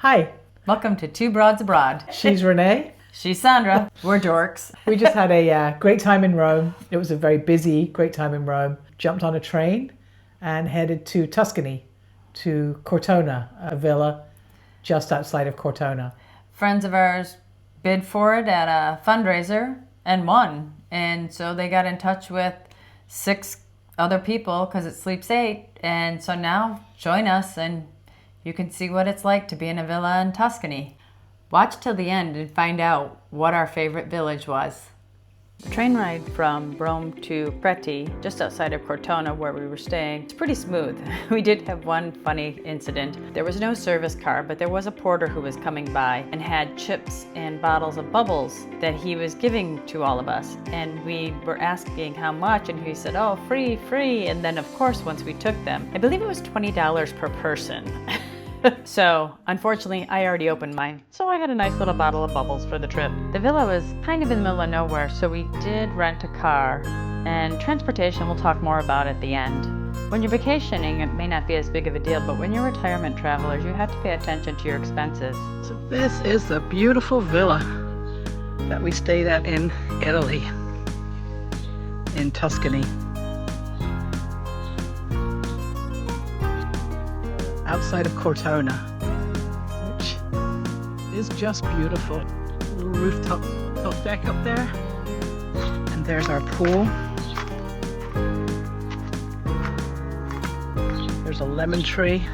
Hi, Welcome to Two Broads Abroad. she's Renee. She's Sandra. We're dorks. We just had a great time in Rome. It was a very busy, great time in Rome. Jumped on a train and headed to Tuscany, to Cortona, a villa just outside of Cortona. Friends of ours bid for it at a fundraiser and won. And so they got in touch with 6 other people because it sleeps 8. And so now join us and you can see what it's like to be in a villa in Tuscany. Watch till the end and find out what our favorite village was. The train ride from Rome to Preti, just outside of Cortona where we were staying, it's pretty smooth. We did have one funny incident. There was no service car, but there was a porter who was coming by and had chips and bottles of bubbles that he was giving to all of us. And we were asking how much, and he said, oh, free, free. And then of course, once we took them, I believe it was $20 per person. So, unfortunately, I already opened mine, so I had a nice little bottle of bubbles for the trip. The villa was kind of in the middle of nowhere, so we did rent a car, and transportation we'll talk more about at the end. When you're vacationing, it may not be as big of a deal, but when you're retirement travelers, you have to pay attention to your expenses. So this is the beautiful villa that we stayed at in Italy, in Tuscany. Outside of Cortona, which is just beautiful. Little rooftop deck up there, and there's our pool. There's a lemon tree,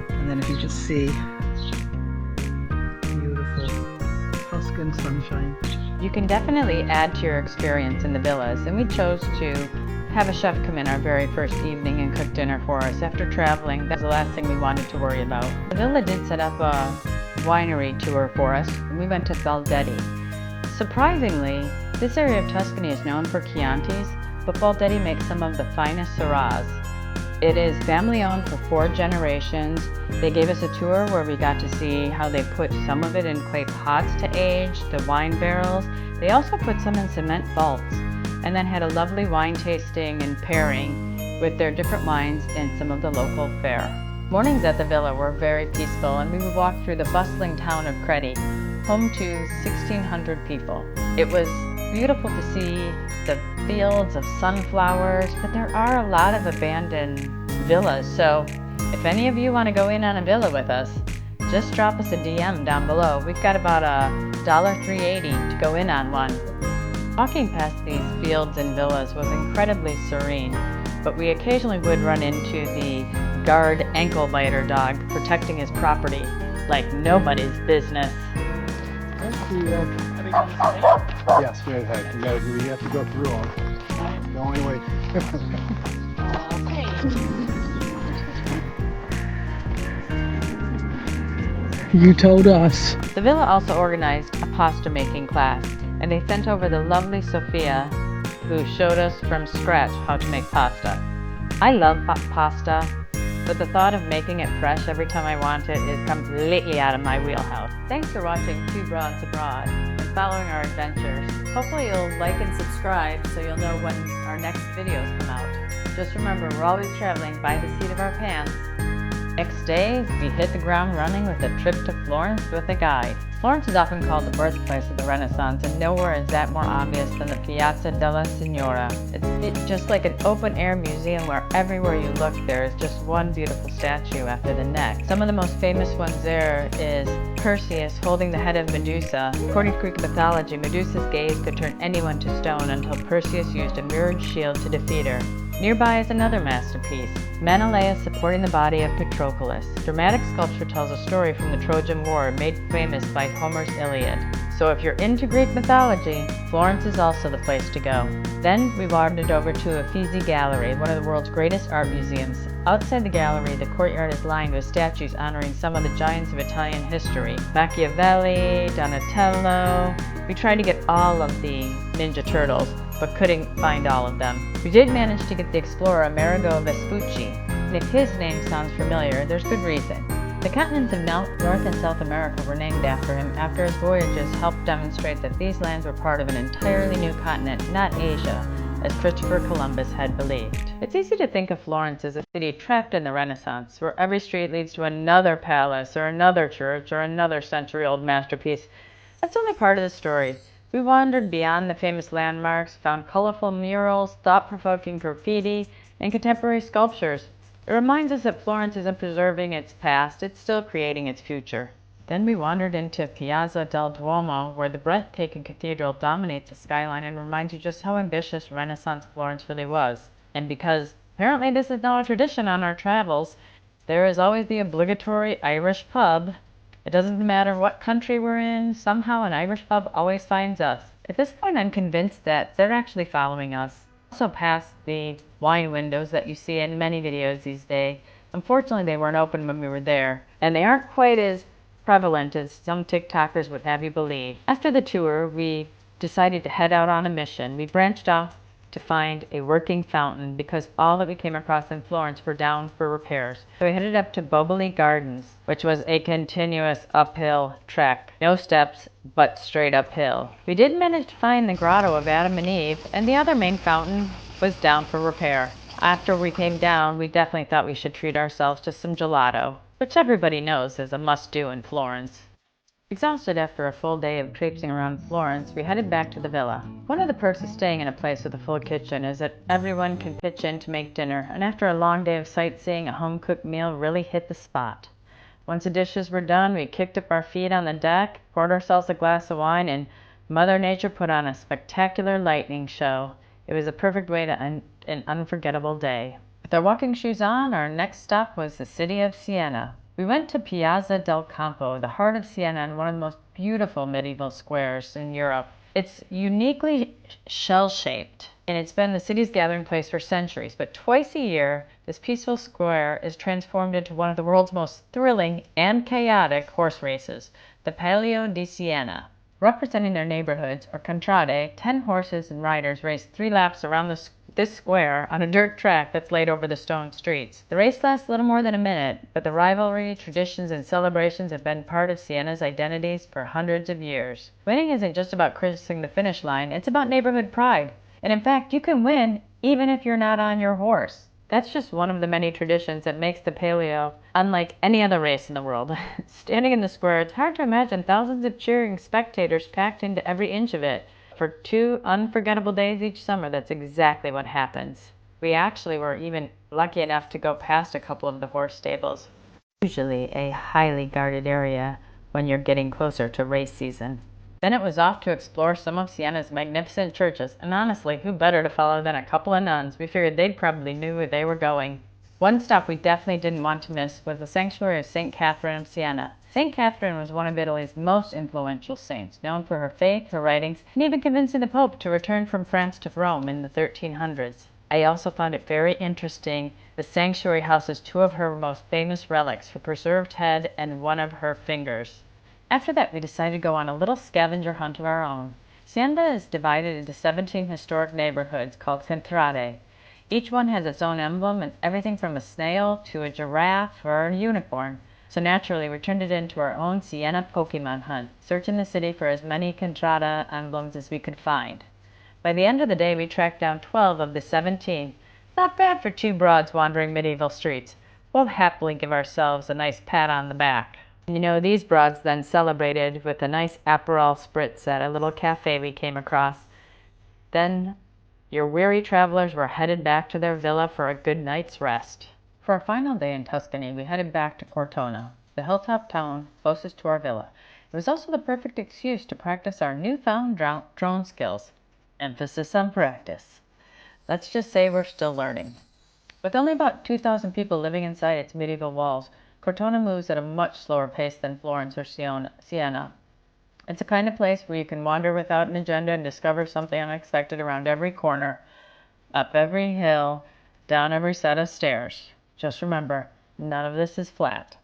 and then if you just see beautiful Tuscan sunshine. You can definitely add to your experience in the villas, and we chose to have a chef come in our very first evening and cook dinner for us. After traveling, that was the last thing we wanted to worry about. The villa did set up a winery tour for us, and we went to Baldetti. Surprisingly, this area of Tuscany is known for Chiantis, but Baldetti makes some of the finest Syrahs. It is family owned for 4 generations. They gave us a tour where we got to see how they put some of it in clay pots to age, the wine barrels. They also put some in cement vaults, and then had a lovely wine tasting and pairing with their different wines and some of the local fare. Mornings at the villa were very peaceful, and we would walk through the bustling town of Preti, home to 1,600 people. It was beautiful to see the fields of sunflowers, but there are a lot of abandoned villas, so if any of you want to go in on a villa with us, just drop us a DM down below. We've got about $3.80 to go in on one. Walking past these fields and villas was incredibly serene, but we occasionally would run into the guard ankle biter dog protecting his property like nobody's business. Yes, we have to go through them. The only way. You told us. The villa also organized a pasta making class, and they sent over the lovely Sophia, who showed us from scratch how to make pasta. I love pasta, but the thought of making it fresh every time I want it is completely out of my wheelhouse. Thanks for watching Two Broads Abroad and following our adventures. Hopefully you'll like and subscribe so you'll know when our next videos come out. Just remember, we're always traveling by the seat of our pants. Next day, we hit the ground running with a trip to Florence with a guide. Florence is often called the birthplace of the Renaissance, and nowhere is that more obvious than the Piazza della Signora. It's just like an open-air museum where everywhere you look there is just one beautiful statue after the next. Some of the most famous ones there is Perseus holding the head of Medusa. According to Greek mythology, Medusa's gaze could turn anyone to stone until Perseus used a mirrored shield to defeat her. Nearby is another masterpiece, Menelaus supporting the body of Patroclus. Dramatic sculpture tells a story from the Trojan War made famous by Homer's Iliad. So if you're into Greek mythology, Florence is also the place to go. Then we wandered over to Uffizi Gallery, one of the world's greatest art museums. Outside the gallery, the courtyard is lined with statues honoring some of the giants of Italian history. Machiavelli, Donatello. We tried to get all of the Ninja Turtles, but couldn't find all of them. We did manage to get the explorer Amerigo Vespucci, and if his name sounds familiar, there's good reason. The continents of North and South America were named after him his voyages helped demonstrate that these lands were part of an entirely new continent, not Asia, as Christopher Columbus had believed. It's easy to think of Florence as a city trapped in the Renaissance, where every street leads to another palace or another church or another century-old masterpiece. That's only part of the story. We wandered beyond the famous landmarks, found colorful murals, thought-provoking graffiti, and contemporary sculptures. It reminds us that Florence isn't preserving its past, it's still creating its future. Then we wandered into Piazza del Duomo, where the breathtaking cathedral dominates the skyline and reminds you just how ambitious Renaissance Florence really was. And because apparently this is now a tradition on our travels, there is always the obligatory Irish pub. It doesn't matter what country we're in, somehow an Irish pub always finds us. At this point, I'm convinced that they're actually following us. Also past the wine windows that you see in many videos these days. Unfortunately, they weren't open when we were there, and they aren't quite as prevalent as some TikTokers would have you believe. After the tour, we decided to head out on a mission. We branched off to find a working fountain because all that we came across in Florence were down for repairs. So we headed up to Boboli Gardens, which was a continuous uphill trek. No steps, but straight uphill. We did manage to find the grotto of Adam and Eve, and the other main fountain was down for repair. After we came down, we definitely thought we should treat ourselves to some gelato, which everybody knows is a must-do in Florence. Exhausted after a full day of traipsing around Florence, we headed back to the villa. One of the perks of staying in a place with a full kitchen is that everyone can pitch in to make dinner, and after a long day of sightseeing, a home-cooked meal really hit the spot. Once the dishes were done, we kicked up our feet on the deck, poured ourselves a glass of wine, and Mother Nature put on a spectacular lightning show. It was a perfect way to end an unforgettable day. With our walking shoes on, our next stop was the city of Siena. We went to Piazza del Campo, the heart of Siena and one of the most beautiful medieval squares in Europe. It's uniquely shell-shaped, and it's been the city's gathering place for centuries. But twice a year, this peaceful square is transformed into one of the world's most thrilling and chaotic horse races, the Palio di Siena. Representing their neighborhoods, or contrade, 10 horses and riders race 3 laps around this square on a dirt track that's laid over the stone streets. The race lasts a little more than a minute, but the rivalry, traditions, and celebrations have been part of Siena's identities for hundreds of years. Winning isn't just about crossing the finish line, it's about neighborhood pride. And in fact, you can win even if you're not on your horse. That's just one of the many traditions that makes the Palio unlike any other race in the world. Standing in the square, it's hard to imagine thousands of cheering spectators packed into every inch of it. For 2 unforgettable days each summer, that's exactly what happens. We actually were even lucky enough to go past a couple of the horse stables. Usually a highly guarded area when you're getting closer to race season. Then it was off to explore some of Siena's magnificent churches, and honestly, who better to follow than a couple of nuns? We figured they'd probably knew where they were going. One stop we definitely didn't want to miss was the sanctuary of St. Catherine of Siena. St. Catherine was one of Italy's most influential saints, known for her faith, her writings, and even convincing the Pope to return from France to Rome in the 1300s. I also found it very interesting. The sanctuary houses 2 of her most famous relics, her preserved head and one of her fingers. After that, we decided to go on a little scavenger hunt of our own. Siena is divided into 17 historic neighborhoods called contrade. Each one has its own emblem, and everything from a snail to a giraffe or a unicorn. So naturally, we turned it into our own Siena Pokemon hunt, searching the city for as many contrada emblems as we could find. By the end of the day, we tracked down 12 of the 17. Not bad for 2 broads wandering medieval streets. We'll happily give ourselves a nice pat on the back. You know, these broads then celebrated with a nice Aperol spritz at a little cafe we came across. Then your weary travelers were headed back to their villa for a good night's rest. For our final day in Tuscany, we headed back to Cortona, the hilltop town closest to our villa. It was also the perfect excuse to practice our newfound drone skills. Emphasis on practice. Let's just say we're still learning. With only about 2,000 people living inside its medieval walls, Cortona moves at a much slower pace than Florence or Siena. It's the kind of place where you can wander without an agenda and discover something unexpected around every corner, up every hill, down every set of stairs. Just remember, none of this is flat.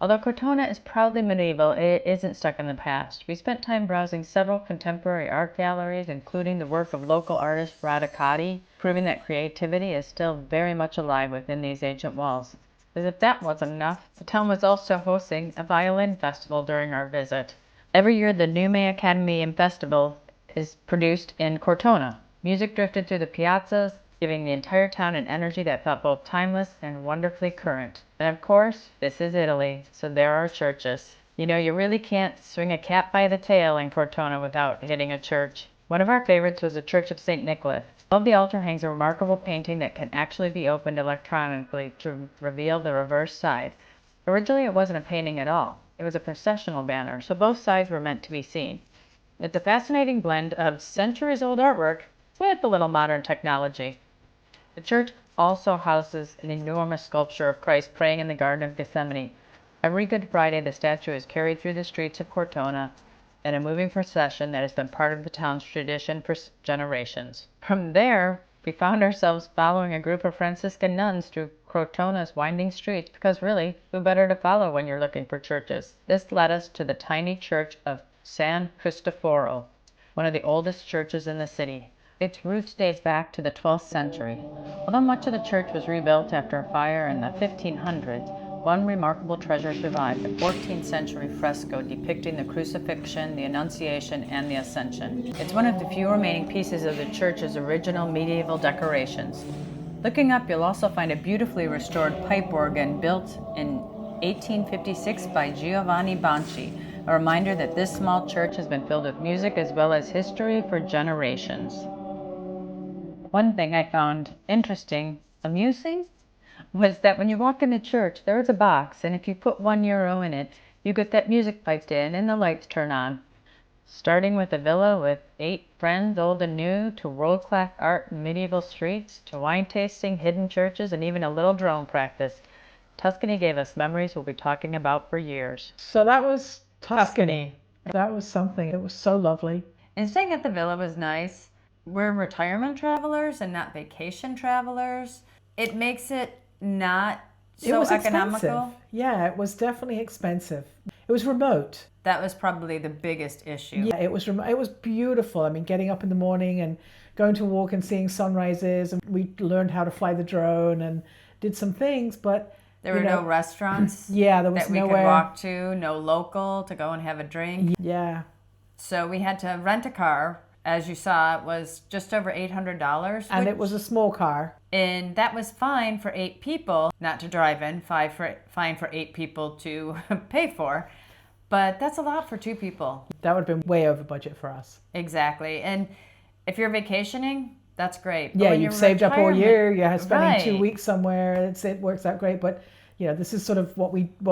Although Cortona is proudly medieval, it isn't stuck in the past. We spent time browsing several contemporary art galleries, including the work of local artist Radicati, proving that creativity is still very much alive within these ancient walls. As if that wasn't enough, the town was also hosting a violin festival during our visit. Every year, the Nume Academy Festival is produced in Cortona. Music drifted through the piazzas, giving the entire town an energy that felt both timeless and wonderfully current. And of course, this is Italy, so there are churches. You know, you really can't swing a cat by the tail in Cortona without hitting a church. One of our favorites was the Church of St. Nicholas. Above the altar hangs a remarkable painting that can actually be opened electronically to reveal the reverse side. Originally, it wasn't a painting at all. It was a processional banner, so both sides were meant to be seen. It's a fascinating blend of centuries-old artwork with a little modern technology. The church also houses an enormous sculpture of Christ praying in the Garden of Gethsemane. Every Good Friday, the statue is carried through the streets of Cortona in a moving procession that has been part of the town's tradition for generations. From there, we found ourselves following a group of Franciscan nuns through Cortona's winding streets because really, who better to follow when you're looking for churches? This led us to the tiny church of San Cristoforo, one of the oldest churches in the city. Its roots date back to the 12th century. Although much of the church was rebuilt after a fire in the 1500s, one remarkable treasure survived, a 14th century fresco depicting the crucifixion, the Annunciation, and the Ascension. It's one of the few remaining pieces of the church's original medieval decorations. Looking up, you'll also find a beautifully restored pipe organ built in 1856 by Giovanni Banci, a reminder that this small church has been filled with music as well as history for generations. One thing I found interesting, amusing, was that when you walk in the church, there is a box, and if you put €1 in it, you get that music piped in and the lights turn on. Starting with a villa with 8 friends, old and new, to world-class art in medieval streets, to wine tasting, hidden churches, and even a little drone practice, Tuscany gave us memories we'll be talking about for years. So that was Tuscany. That was something. It was so lovely. And staying at the villa was nice. We're retirement travelers and not vacation travelers. It makes it not It so was economical. expensive. Yeah, it was definitely expensive. It was remote. That was probably the biggest issue. Yeah, it was remote. It was beautiful. I mean, getting up in the morning and going to walk and seeing sunrises, and we learned how to fly the drone and did some things, but There were no restaurants yeah, there was that we nowhere. could walk to, no local to go and have a drink. Yeah. So we had to rent a car. As you saw, it was just over $800. And it was a small car. And that was fine for 8 people, not to drive in, fine for 8 people to pay for. But that's a lot for 2 people. That would have been way over budget for us. Exactly. And if you're vacationing, that's great. But Yeah, when you've you're saved up all year. You're spending Right. 2 weeks somewhere. It works out great. But this is sort of what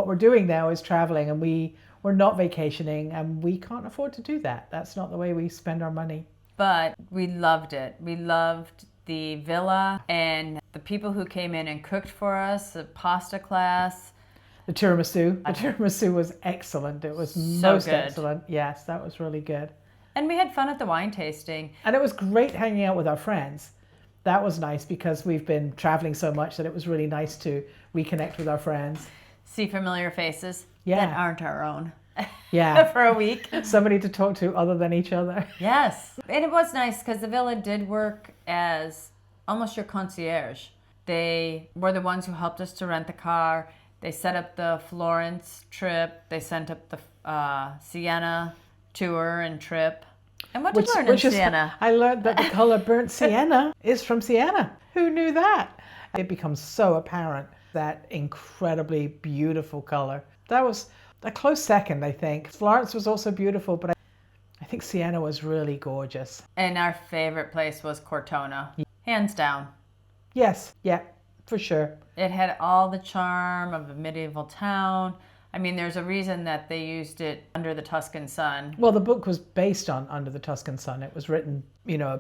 we're doing now is traveling, and we're not vacationing, and we can't afford to do that. That's not the way we spend our money. But we loved it. We loved the villa and the people who came in and cooked for us, the pasta class. The tiramisu was excellent. It was So most good. excellent. Yes, that was really good. And we had fun at the wine tasting. And it was great hanging out with our friends. That was nice because we've been traveling so much that it was really nice to reconnect with our friends. See familiar faces Yeah. that aren't our own. Yeah. For a week. Somebody to talk to other than each other. Yes. And it was nice because the villa did work as almost your concierge. They were the ones who helped us to rent the car. They set up the Florence trip. They set up the Siena tour and trip. And what did you learn in Siena? I learned that the color burnt sienna is from Siena. Who knew that? It becomes so apparent, that incredibly beautiful color. That was a close second, I think. Florence was also beautiful, but I think Siena was really gorgeous. And our favorite place was Cortona. Hands down. Yes, yeah, for sure. It had all the charm of a medieval town. I mean, there's a reason that they used it under the Tuscan sun. Well, the book was based on Under the Tuscan Sun. It was written,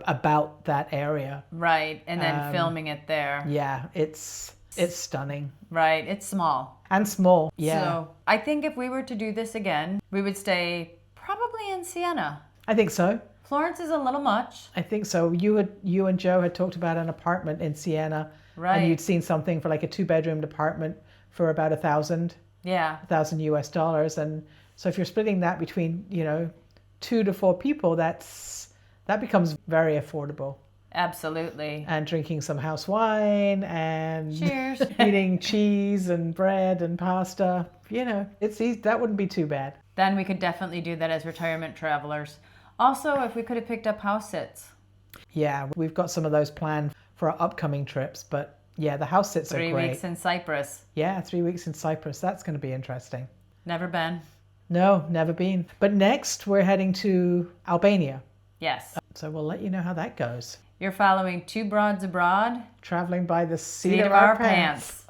about that area. Right, and then filming it there. Yeah, it's stunning. Right, it's small. And small, yeah. So I think if we were to do this again, we would stay probably in Siena. I think so. Florence is a little much. I think so. You and Joe had talked about an apartment in Siena. Right. And you'd seen something for like a 2-bedroom apartment for about $1,000 US. And so if you're splitting that between, 2 to 4 people, that becomes very affordable. Absolutely. And drinking some house wine and Cheers. eating cheese and bread and pasta, it's easy. That wouldn't be too bad. Then we could definitely do that as retirement travelers. Also, if we could have picked up house sits. Yeah, we've got some of those planned for our upcoming trips, but yeah, the house sits are 3 great. weeks in Cyprus. Yeah, 3 weeks in Cyprus. That's going to be interesting. Never been. No, never been. But next, we're heading to Albania. Yes. So we'll let you know how that goes. You're following two broads abroad. Traveling by the seat Seat of our pants.